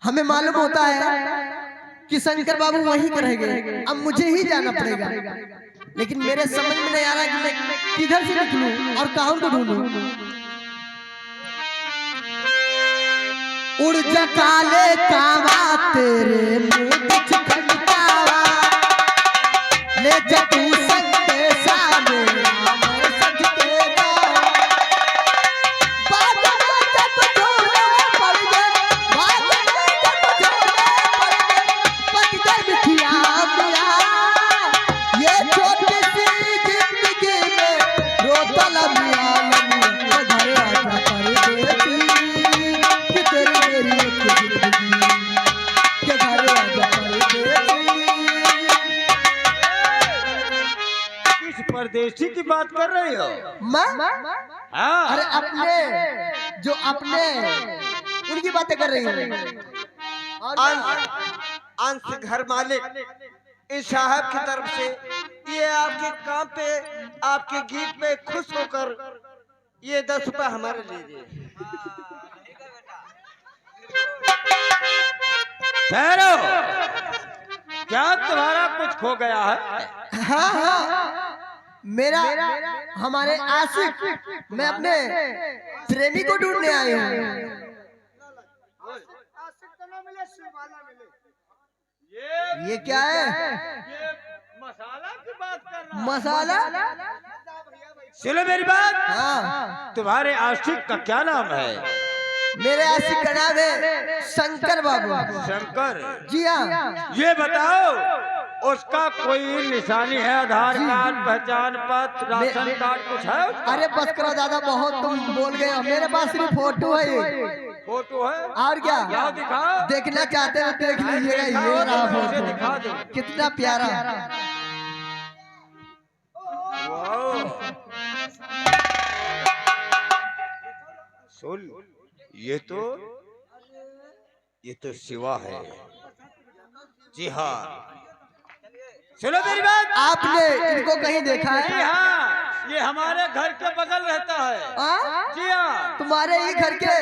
हमें मालूम होता है कि शंकर बाबू वहीं रहेंगे, अब मुझे ही जाना पड़ेगा। लेकिन मेरे समझ में नहीं आ रहा कि मैं किधर से निकलूं और कहां को ढूंढूं। उड़ जा काले कावा तेरे मुंह कुछ खटकावा, ले जा तू संदेशा मेरा मैं संग तेरा। बात में जब झोले पड़ गए, बात में जब झोले पड़ गए, पक गए मिठिया मेरा। ये छोटी सी जिंदगी में रोता लम्हा लम्हा घर आजा परदेसी, कि तेरी मेरी एक जिंदगी के घर आजा परदेसी। किस परदेसी की बात कर रहे हो? मैं? हाँ। अरे अपने जो अपने उनकी बातें कर रही हूँ। अंश घर मालिक इस साहब की तरफ से ये आपके काम पे, आपके गीत पे खुश होकर ये 10 रुपए हमारे लीजिए। ठहरो, क्या तुम्हारा कुछ खो गया है? हाँ हाँ, मेरा हमारे आशिक, मैं अपने प्रेमी को ढूंढने आई हूँ। ये क्या है? ये मसाला की बात कर रहा है। मसाला? सुनो मेरी बात। हाँ, तुम्हारे आशिक का क्या नाम है? मेरे आशिक का नाम है शंकर बाबू। शंकर? जी हाँ। ये बताओ, उसका कोई निशानी है? आधार कार्ड, पहचान पत्र, राशन कार्ड कुछ है उसका? अरे बस करो दादा, बहुत तुम बोल गए हो। मेरे पास सिर्फ फोटो है ये। फोटो है? और क्या? क्या दिखाओ? देखना चाहते हो देख लीजिएगा, ये रहा मुझे दिखा फोटो, दो। कितना प्यारा। वाओ। सुन, ये तो शिवा है। जी हाँ, सुनो मेरी बात। आपने इनको कहीं देखा जी है? हाँ, ये हमारे घर के बगल रहता है। हाँ? जी हाँ, तुम्हारे ही घर के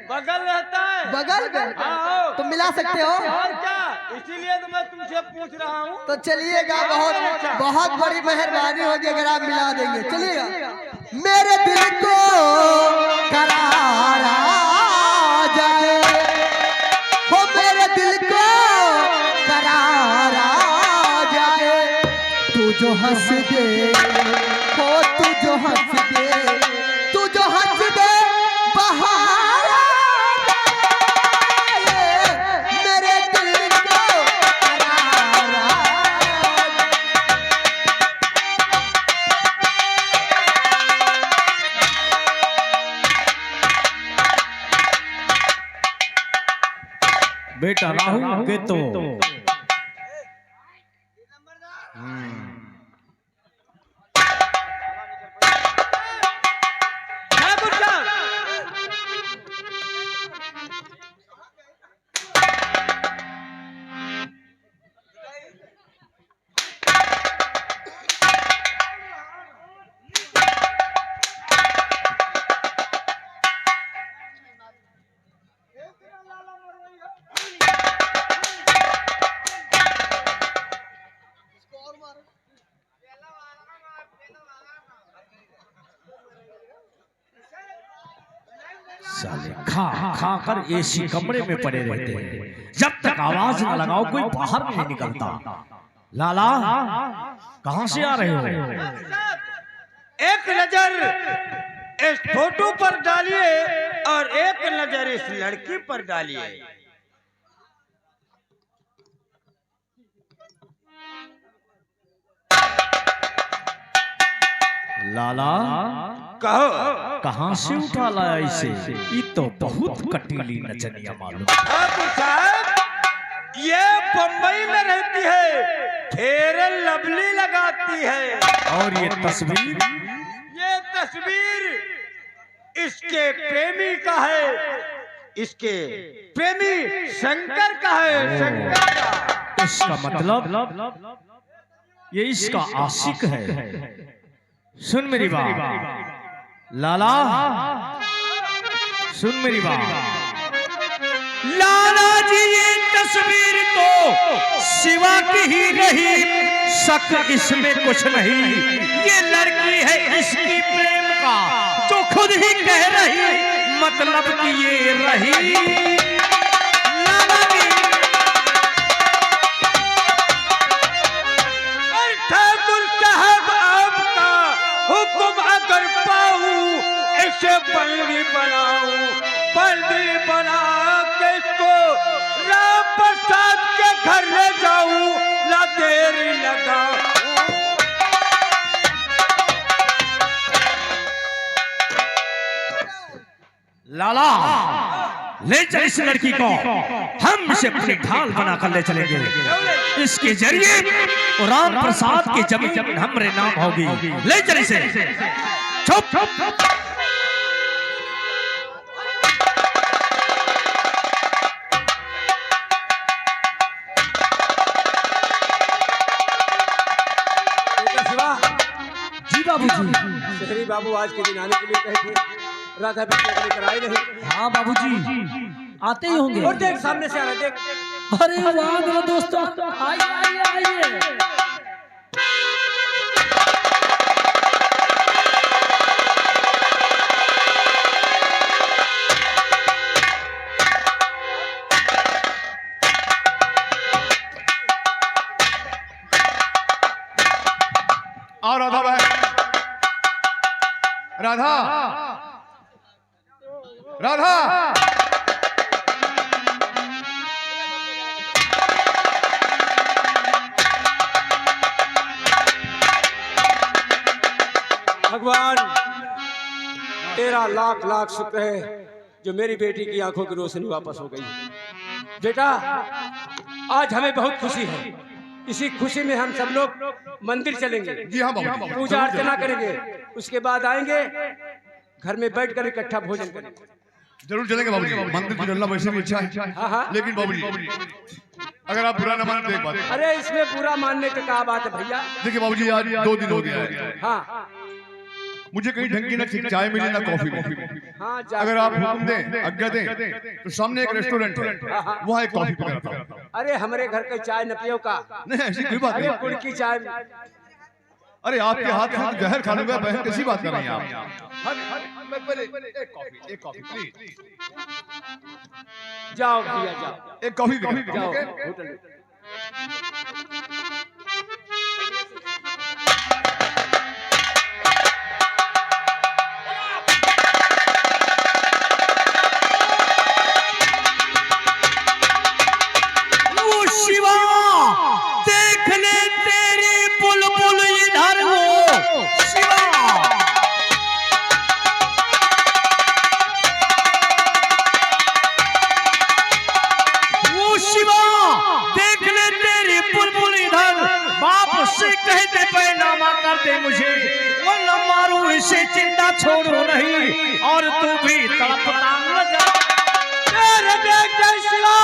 बगल रहता है। बगल में? हाँ, तुम मिला सकते हो? और क्या, इसीलिए तो मैं तुमसे पूछ रहा हूँ। तो चलिएगा, बहुत बहुत बड़ी मेहरबानी होगी अगर आप मिला देंगे। चलिएगा। मेरे दिल को करारा जाए, हो मेरे दिल को करारा जाए, तू जो हंस दे, हो तू जो हंस दे, तू जो हंस दे बहार आए, मेरे दिल को करारा। बेटा राहु के तो साले खा खा कर एसी कमरे में पड़े रहते हैं, जब तक आवाज न लगाओ कोई बाहर नहीं निकलता। लाला कहां से आ रहे हो? एक नजर इस फोटो पर डालिए और एक नजर इस लड़की पर डालिए। लाला कहो, कहां से उठा लाया इसे? ये तो बहुत कटीली नचनिया मालूम। ठाकुर साहब, ये बम्बई में रहती है, फेयर लवली लगाती है। और ये तस्वीर? ये तस्वीर इसके प्रेमी का है, इसके प्रेमी शंकर का है। शंकर का। इसका मतलब ये इसका आशिक है। सुन मेरी बात लाला, सुन मेरी बात। लाला जी ये तस्वीर तो शिवा की ही रही, शक इसमें कुछ नहीं, ये लड़की है इसकी प्रेम का जो खुद ही कह रही, मतलब कि ये रही लाला जी। ठाकुर साहब आपका हुक्म अगर पाऊं, इसे बंदी बनाऊं, बंदी बना के इसको राम प्रसाद के घर ले जाऊं, ना देर लगाऊं। लाला ले चल इस लड़की को, हम इसे अपनी ढाल बनाकर ले चलेंगे, इसके जरिए राम प्रसाद की जमीन हमरे नाम होगी। ले चल इसे। चुप। जी बाबूजी। शहरी बाबू आज के दिन आने के लिए कहे थे, राधा बिटिया को लेकर आए नहीं। हाँ बाबूजी आते ही होंगे। और देख सामने से आ रहा है, देख। अरे वाह मेरे दोस्तों, आइए आइए आइए। आओ राधा बहन, राधा राधा भगवान तेरा लाख लाख शुक्र है जो मेरी बेटी की आंखों की रोशनी वापस हो गई। बेटा आज हमें बहुत खुशी है, इसी खुशी में हम सब लोग मंदिर चलेंगे। जी हाँ बाबू, पूजा अर्चना करेंगे, उसके बाद आएंगे घर में बैठकर इकट्ठा भोजन करेंगे। जरूर चलेंगे बाबूजी। मंदिर चलना वैसे भी अच्छा है, हाँ हाँ। लेकिन बाबूजी अगर आप बुरा न माने तो एक बात। अरे इसमें बुरा मानने की क्या बात है भैया। देखिए बाबूजी, आज 2 दिन हो गया है, हाँ मुझे कहीं ढंग की ना चाय मिली ना कॉफी मिली। हाँ अगर आप हुक्म दें, आज्ञा दें, तो सामने एक रेस्टोरेंट है, वहाँ एक कॉफी पी रहा था। अरे हमारे घर का चाय न पियो का। नहीं ऐसी कोई बात अरे नहीं। गुड़ की चाय। अरे आपके हाथ से जहर खा लूंगा बहन, कैसी बात कर रही हैं आप? एक कॉफी प्लीज। जाओ भैया जाओ, एक कॉफी जाओ जाओ। होटल में। वो शिवा देख ले तेरी बुलबुल इधर, वो शिवा। वो शिवा देख ले तेरी बुलबुल इधर, बाप से कहते पैनामा कर दे मुझे, वरना मारू इसे चिंता छोड़ो नहीं, और तू भी तड़पता न जा। मेरे बेटे शिवा,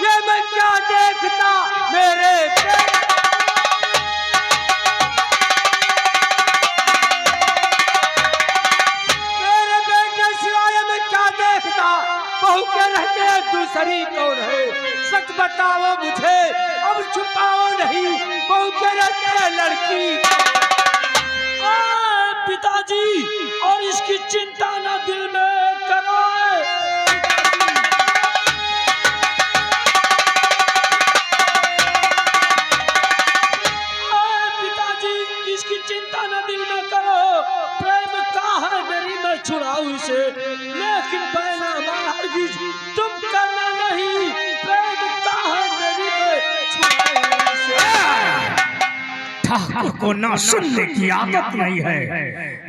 ये मैं क्या देखता, मेरे बेटे शिवा, ये मैं क्या देखता, बहू के रहते दूसरी कौन है, सच बताओ मुझे, अब छुपाओ नहीं, बहू के रहते लड़की। पिताजी और इसकी चिंता ना दिल में करो। पिताजी इसकी चिंता ना दिल में करो, प्रेम का है मेरी मैं छुड़ाऊं इसे, लेकिन पैनामा हरगिज तुम करना नहीं, प्रेम का है मेरी मैं छुड़ाऊं इसे। ठाकुर को ना सुनने की आदत नहीं है।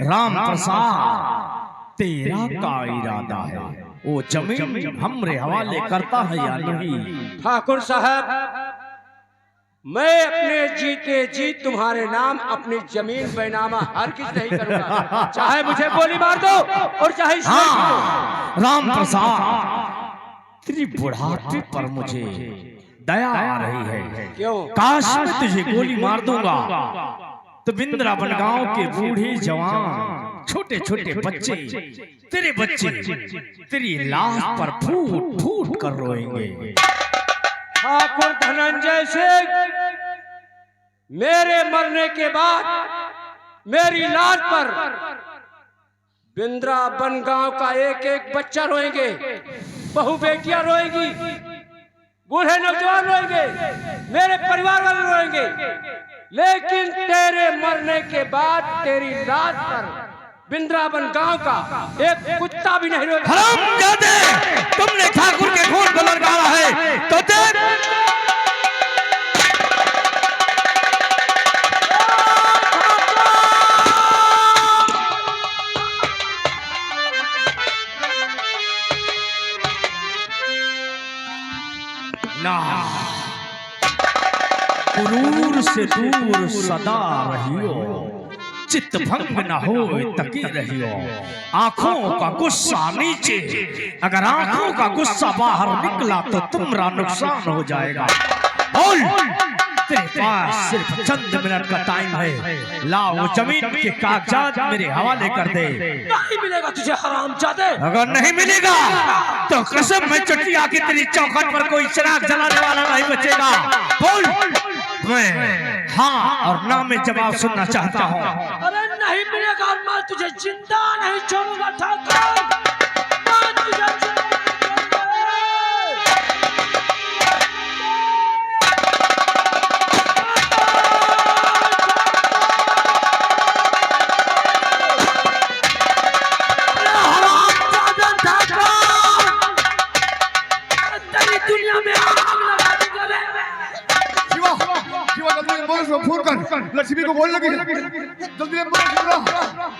राम प्रसाद तेरा का इरादा है, वो जमीन हमरे हवाले करता है या नहीं? ठाकुर साहब, मैं अपने जीते जी तुम्हारे नाम अपनी जमीन बैनामा हरगिज नहीं करूंगा, चाहे मुझे गोली मार दो और चाहे इस लड़की को। हाँ, राम प्रसाद तेरी बुढ़ापे पर मुझे दया आ रही है। क्यों? काश मैं तुझे गोली मार दूंगा तो बिंद्रावन गांव के बूढ़े जवान छोटे छोटे बच्चे, तेरे बच्चे तेरी लाश पर फूट फूट कर रोएंगे। ठाकुर धनंजय सिंह, मेरे मरने के बाद मेरी लाश पर बिंद्रावन गांव का एक एक बच्चा रोएंगे, बहु बेटियां रोएंगी, बूढ़े नौजवान रोएंगे, मेरे परिवार वाले रोएंगे, लेकिन तेरे मरने के बाद तेरी लाश पर बिंद्रावन गांव का एक कुत्ता भी नहीं रोएगा। हरामजादे, तुमने ठाकुर के खून को ललकारा है तो देख। ना गुरूर से दूर सदा रहियो, चित्त भंग न हो तकी रहियो। आंखों का गुस्सा नीचे, अगर आंखों का गुस्सा बाहर निकला तो तुम्हारा नुकसान हो जाएगा। बोल, तेरे पास सिर्फ चंद मिनट का टाइम है, लाओ वो जमीन के कागजात मेरे हवाले कर दे। नहीं मिलेगा तुझे हरामजादे। अगर नहीं मिलेगा तो कसम मैं चटिया की तेरी चौखट पर कोई चिराग जलाने वाला नहीं बचेगा। बोल, मैं हाँ और ना में जवाब सुनना चाहता हूँ। अरे नहीं मिलेगा और मैं तुझे जिंदा नहीं छोड़ूंगा ठाकुर, मैं तुझे जिंदा नहीं छोड़ूंगा। तेरी दुनिया में आग लगा दूंगा रे। शिवा जल्दी एम्बुलेंस को फोन कर, लक्ष्मी को बोल लगी जल्दी एम्बुलेंस बुला।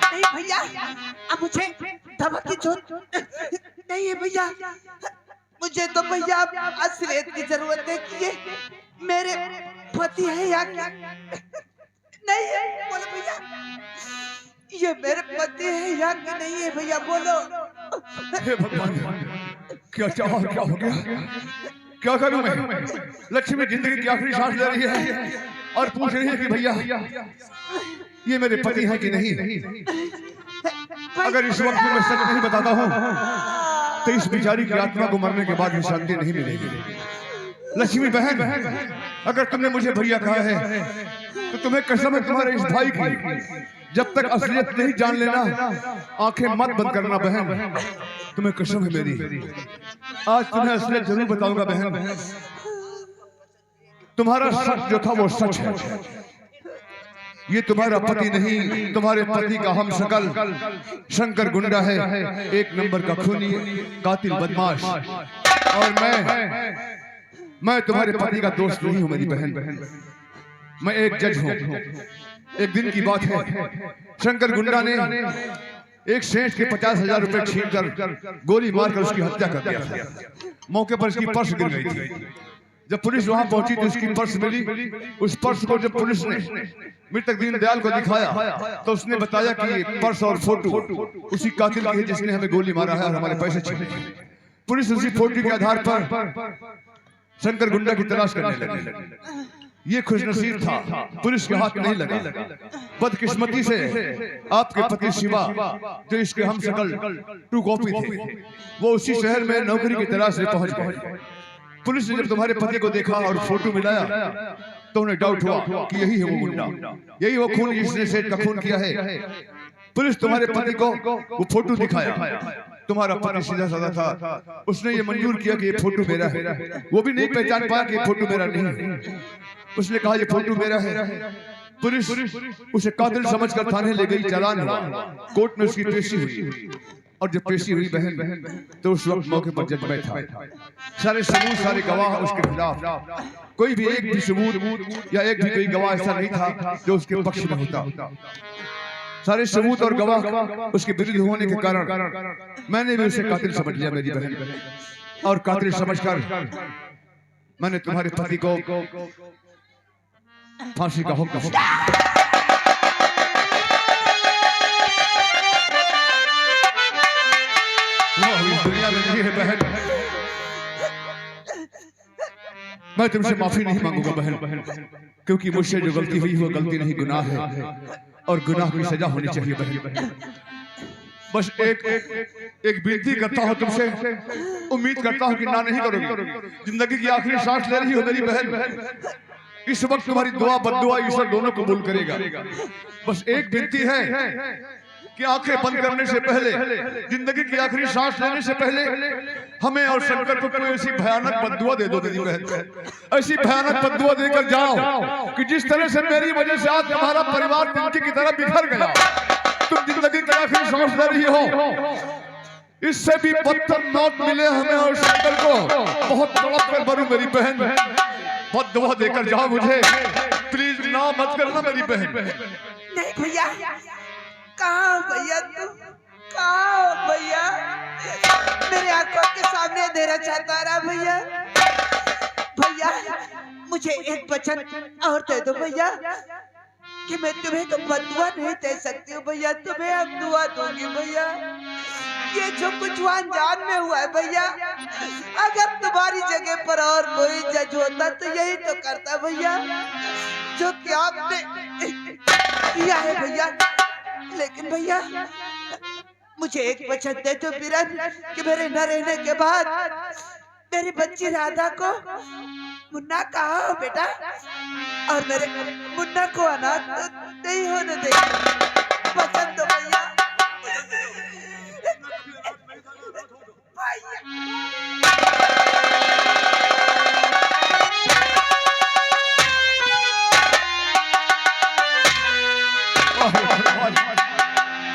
नहीं भैया, अब मुझे दवा की जरूरत नहीं है भैया। मुझे तो भैया असलियत की जरूरत है कि ये मेरे पति है या नहीं है। बोलो भैया, ये मेरे पति है या कि नहीं है भैया, बोलो। हे भगवान, क्या चाहा, क्या हो गया, क्या करूं मैं? लक्ष्मी जिंदगी की आखिरी सांस ले रही है और पूछ रही है कि भैया ये मेरे पति हैं कि नहीं। अगर इस वक्त मैं सच नहीं बताता हूँ तो इस बेचारी की आत्मा को मरने के बाद भी शांति नहीं मिलेगी। लक्ष्मी बहन, अगर तुमने मुझे भैया कहा है तो तुम्हें कसम है तुम्हारे इस भाई की, जब तक असलियत नहीं जान लेना आंखें मत बंद करना बहन, तुम्हें कसम है मेरी। आज तुम्हें असलियत जरूर बताऊंगा बहन। तुम्हारा सच जो था वो सच है। ये तुम्हारा पति नहीं, तुम्हारे पति का हम शकल शंकर गुंडा है, एक नंबर का खूनी, कातिल, बदमाश। और मैं तुम्हारे पति का दोस्त नहीं हूं मेरी बहन, मैं एक जज हूं। एक दिन की बात है, शंकर गुंडा ने एक सेठ के 50,000 रुपए छीन कर गोली मारकर उसकी हत्या कर दिया था। मौके पर उसकी पर्स गिर गई थी। जब पुलिस वहां पहुंची तो उसकी पर्स मिली। उस पर्स को जब पुलिस ने मृतक दीनदयाल को दिखाया तो उसने बताया कि ये पर्स और फोटो उसी कातिल की है जिसने हमें गोली मारा है और हमारे पैसे छीने। पुलिस उसी फोटो के आधार पर शंकर गुंडा की तलाश करने लगी। ये खुशनसीब था, पुलिस के हाथ नहीं लगा। बदकिस्मती से आपके पति शिवा, जो इसके हम शकल टू कॉपी थे, वो उसी शहर में नौकरी की तलाश से पहुंच गए। पुलिस ने जब तुम्हारे पति को देखा और फोटो मिलाया तो उन्हें डाउट हुआ कि यही है वो गुंडा, यही वो खून जिसने सेठ का खून किया है। पुलिस तुम्हारे पति को वो फोटो दिखाया। तुम्हारा पति सीधा साधा था, उसने ये मंजूर किया कि ये फोटो मेरा है। वो भी नहीं पहचान पाया कि ये फोटो मेरा नहीं है। उसने कहा ये फोटो मेरा है। पुलिस उसे कातिल समझकर थाने ले गई। चालान हुआ, कोर्ट में उसकी पेशी हुई। और जब पेशी हुई बहन, तो उस वक्त मौके पर जज बैठा। सारे सबूत, सारे गवाह उसके खिलाफ। कोई भी एक भी सबूत या एक भी कोई गवाह ऐसा नहीं था जो उसके पक्ष में होता। सारे सबूत और गवाह उसके विरुद्ध होने के कारण मैंने भी उसे कातिल समझ लिया मेरी बहन। और कातिल समझकर मैंने तुम्हारे पति को फांसी का हुक्म दिया। दुनिया में नहीं है बहन, मैं तुमसे माफी नहीं मांगूंगा बहन, क्योंकि मुझसे जो गलती हुई वो गलती नहीं गुनाह है और गुनाह की सजा होनी चाहिए बहन। बस एक विनती करता हूँ तुमसे, उम्मीद करता हूँ कि ना नहीं करोगी। जिंदगी की आखिरी सांस ले रही हो मेरी बहन, इस वक्त तुम्हारी दुआ बद्दुआ ईश्वर दोनों कबूल करेगा। बस एक विनती है कि आंखें बंद करने से पहले, जिंदगी की आखिरी सांस लेने से पहले हमें और शंकर को कोई ऐसी भयानक बद्दुआ दे दो मेरी बहन, ऐसी भयानक बद्दुआ देकर जाओ कि जिस तरह से मेरी वजह से आज तुम्हारा परिवार तिनके की तरह बिखर गया, तुम जिंदगी की आखिरी सांस ले रही हो, इससे भी बदतर मौत मिले हमें और शंकर को। बहुत तड़प कर मरूं मेरी बहन, बद्दुआ देकर जाओ मुझे, प्लीज ना मत करना मेरी बहन। नहीं भैया, कहाँ भैया तुम, कहाँ भैया, मेरे आंखों के सामने अंधेरा छाता रहा भैया। भैया मुझे एक वचन और दे दो भैया कि मैं तुम्हें तो बदुआ नहीं दे सकती हूँ भैया, तुम्हें हम दुआ दूंगी भैया। ये जो कुछ अनजान में हुआ है भैया, अगर तुम्हारी जगह पर और कोई जज होता तो यही तो करता भैया जो कि आपने किया है भैया। लेकिन भैया मुझे एक वचन दे दो बिरन कि मेरे न रहने के बाद मेरी बच्ची राधा को, मुन्ना कहाँ हो बेटा, और मेरे मुन्ना को अनाथ तो नहीं होने दे। वचन दो भैया।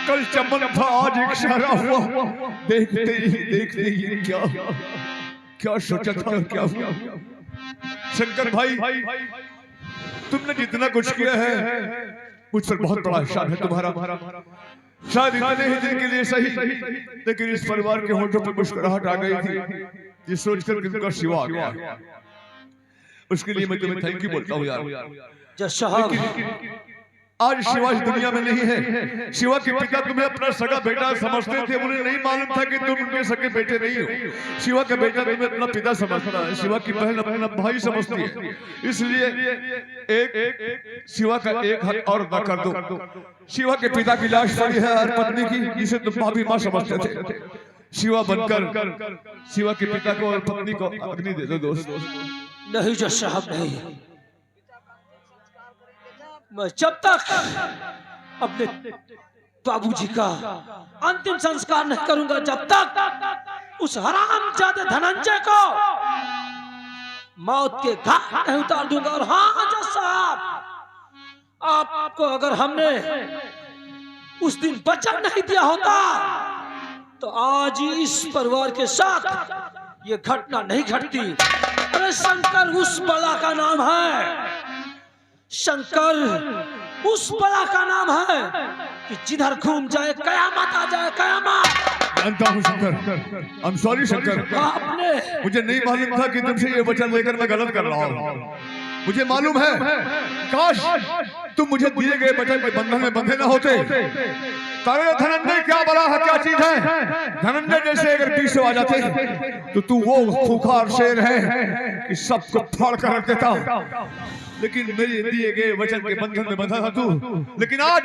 कल चमन था आज एक इशारा हुआ, देखते ही क्या सोचा था, क्या हुआ। शंकर भाई तुमने जितना कुछ किया है मुझ पर बहुत बड़ा एहसान है तुम्हारा। शायद इतने ही दिन के लिए सही, लेकिन इस परिवार के होठों पर मुस्कुराहट आ गई थी ये सोचकर कि उनका शिवा आ गया। उसके लिए मैं तुम्हें थैंक यू बोलता हूँ यार। आज शिवा इस दुनिया में नहीं है। शिवा के पिता तुम्हें अपना सगा बेटा समझते थे, उन्हें नहीं मालूम था कि तुम उनके सगे बेटे नहीं हो। शिवा का बेटा तुम्हें अपना पिता समझता है, शिवा की बहन अपना भाई समझती है, इसलिए एक शिवा का एक हक और अदा कर दो। शिवा के पिता की लाश पड़ी है हर पत्नी की, जिसे तुम भाभी माँ समझते थे। शिवा बनकर शिवा के पिता को और पत्नी को अग्नि दे दो दोस्त। नहीं जज साहब नहीं, मैं जब तक अपने बाबूजी का अंतिम संस्कार नहीं करूंगा, जब तक उस हरामजादे धनंजय को मौत के घाट नहीं उतार दूंगा। और हाँ जज साहब, आपको अगर हमने उस दिन वचन नहीं दिया होता तो आज इस परिवार के साथ ये घटना नहीं घटती। अरे शंकर उस बला का नाम है, शंकर उस बला का नाम है कि जिधर घूम जाए कयामत आ जाए, कयामत। जानता हूँ शंकर, I'm sorry शंकर, आपने मुझे नहीं मालूम था कि तुमसे ये वचन लेकर मैं गलत कर रहा हूँ। मुझे मालूम है, काश तुम मुझे दिए गए वचन के बंधन में बंधे न होते। तारे धनंजय क्या बला है, क्या चीज है। धनंजय जैसे अगर बीच से आ जाते तो तू वो खूंखार शेर है कि सबको फाड़ कर रख देता, लेकिन मेरे दिए गए वचन के बंधन में बंधा था तू। लेकिन आज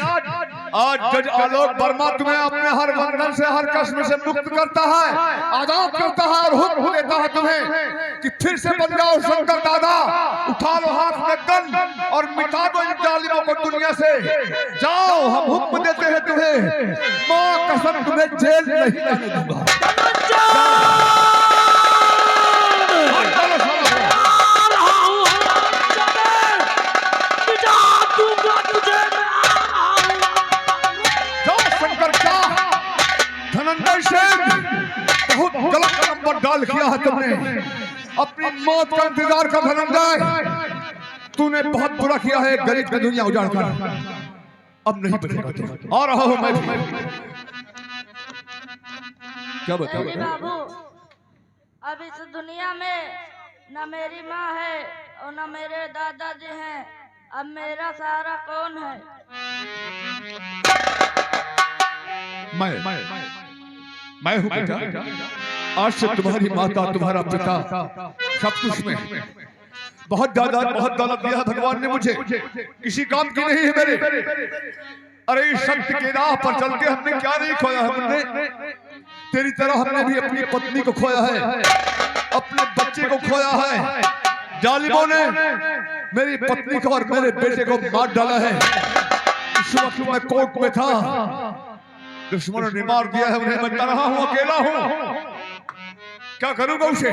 जज आलोक वर्मा तुम्हें अपने हर बंधन से, हर कष्ट से मुक्त करता है, आजाद करता है और हुक्म देता है तुम्हें कि फिर से बन जाओ शंकर दादा। उठा लो हाथ में गन और मिटा दो इन जालिमों को दुनिया से। जाओ, हम हुक्म देते हैं तुम्हें, मां कसम तुम्हें जेल नहीं जाने दूंगा। बहुत गलत नंबर डाल किया है तुमने, अपनी मौत का इंतजार कर धनंजय। तूने बहुत बुरा किया है, गरीब की दुनिया उजाड़ कर। अब नहीं बचेगा तू। आ रहा हूं मैं। क्या बताऊं बाबू, अब इस दुनिया में न मेरी माँ है और न मेरे दादाजी हैं, अब मेरा सहारा कौन है? मैं हूँ बेटा। आज से तुम्हारी माता, तुम्हारा पिता, सब कुछ में बहुत ज्यादा बहुत दौलत दिया भगवान ने मुझे, किसी काम की नहीं है मेरे। अरे इस सत्य के राह पर चल के हमने क्या नहीं खोया है मुन्ने? तेरी तरह हमने भी अपनी पत्नी को खोया है, अपने बच्चे को खोया है। जालिमों ने मेरी पत्नी को और मेरे बेटे को मार डाला है। इस वक्त मैं कोर्ट में था, दुश्मनों ने मार दिया है उन्हें। मैं रहा हूं, अकेला हूं, क्या करूंगा उसे?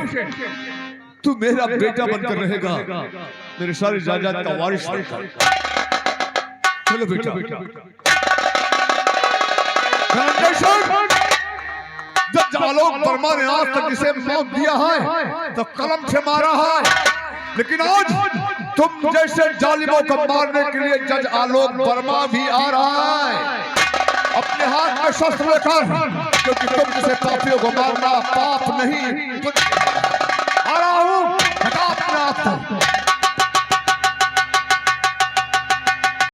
तू मेरा बेटा बनकर रहेगा, मेरे सारी जायदाद का वारिस बनकर। चलो बेटा। जब आलोक वर्मा ने आज तक इसे मौत दिया है तो कलम से मारा है, लेकिन आज तुम जैसे जालिमों को मारने के लिए जज आलोक वर्मा भी आ रहा है अपने हाथ में शस्त्र लेकर, क्योंकि तुम जैसे पापियों को मारना पाप नहीं।